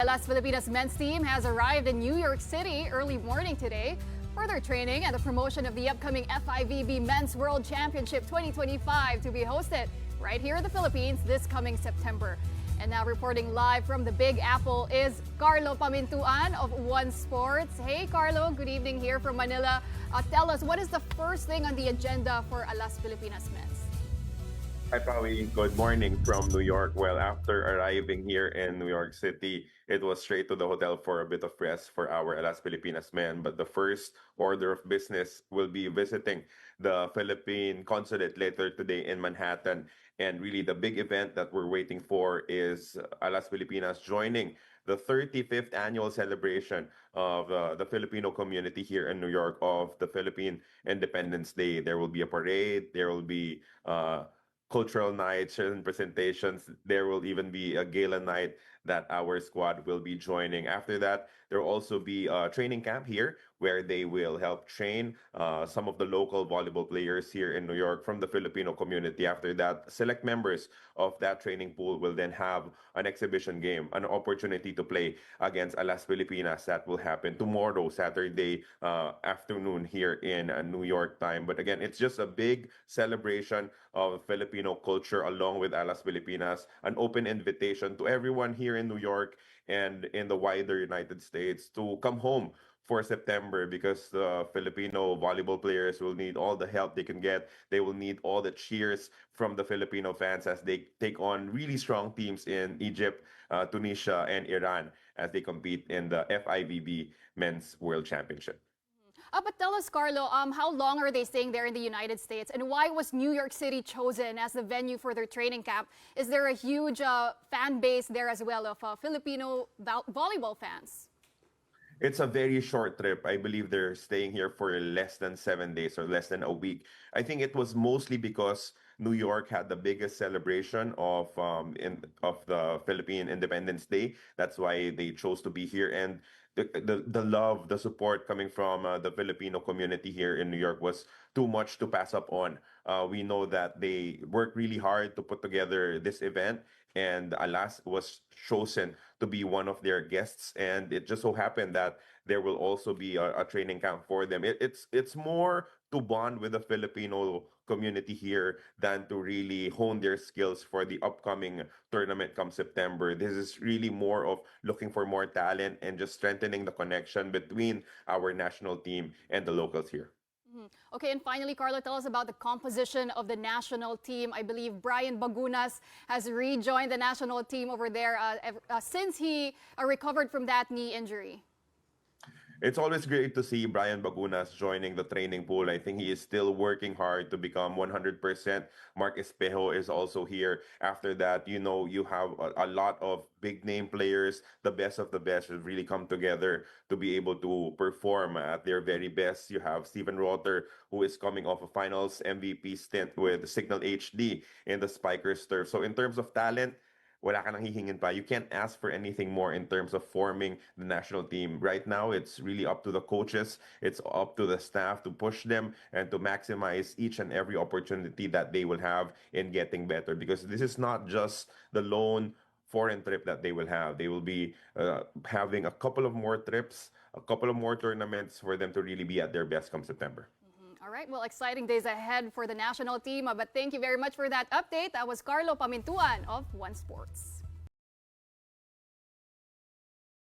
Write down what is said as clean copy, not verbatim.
Alas Pilipinas men's team has arrived in New York City early morning today for their training and the promotion of the upcoming FIVB Men's World Championship 2025 to be hosted right here in the Philippines this coming September. And now reporting live from the Big Apple is Carlo Pamintuan of One Sports. Hey Carlo, good evening here from Manila. Tell us, what is the first thing on the agenda for Alas Pilipinas men's? Hi, Pawi. Good morning from New York. Well, after arriving here in New York City, it was straight to the hotel for a bit of rest for our Alas Pilipinas men. But the first order of business will be visiting the Philippine consulate later today in Manhattan. And really, the big event that we're waiting for is Alas Pilipinas joining the 35th annual celebration of the Filipino community here in New York of the Philippine Independence Day. There will be a parade. There will be cultural nights and presentations. There will even be a gala night that our squad will be joining. After that, there will also be a training camp here where they will help train some of the local volleyball players here in New York from the Filipino community. After that, select members of that training pool will then have an exhibition game, an opportunity to play against Alas Pilipinas. That will happen tomorrow, Saturday afternoon here in New York time. But again, it's just a big celebration of Filipino culture along with Alas Pilipinas, an open invitation to everyone here in New York and in the wider United States to come home for September because the Filipino volleyball players will need all the help they can get. They will need all the cheers from the Filipino fans as they take on really strong teams in Egypt, Tunisia, and Iran as they compete in the FIVB Men's World Championship. But tell us, Carlo, how long are they staying there in the United States? And why was New York City chosen as the venue for their training camp? Is there a huge fan base there as well of Filipino volleyball fans? It's a very short trip. I believe they're staying here for less than 7 days or less than a week. I think it was mostly because New York had the biggest celebration of the Philippine Independence Day. That's why they chose to be here. And the love, the support coming from the Filipino community here in New York was too much to pass up on. We know that they worked really hard to put together this event, and Alas was chosen to be one of their guests. And it just so happened that there will also be a training camp for them. It's more to bond with the Filipino community here than to really hone their skills for the upcoming tournament come September. This is really more of looking for more talent and just strengthening the connection between our national team and the locals here. Okay, and finally, Carlo, tell us about the composition of the national team. I believe Brian Bagunas has rejoined the national team over there since he recovered from that knee injury. It's always great to see Brian Bagunas joining the training pool. I think he is still working hard to become 100%. Mark Espejo is also here. After that, you have a lot of big name players. The best of the best have really come together to be able to perform at their very best. You have Steven Rotter, who is coming off a finals MVP stint with Signal HD in the Spikers turf. So in terms of talent, wala ka nang hihingin pa. You can't ask for anything more in terms of forming the national team. Right now, it's really up to the coaches. It's up to the staff to push them and to maximize each and every opportunity that they will have in getting better. Because this is not just the lone foreign trip that they will have. They will be having a couple of more trips, a couple of more tournaments for them to really be at their best come September. All right, well, exciting days ahead for the national team. But thank you very much for that update. That was Carlo Pamintuan of One Sports.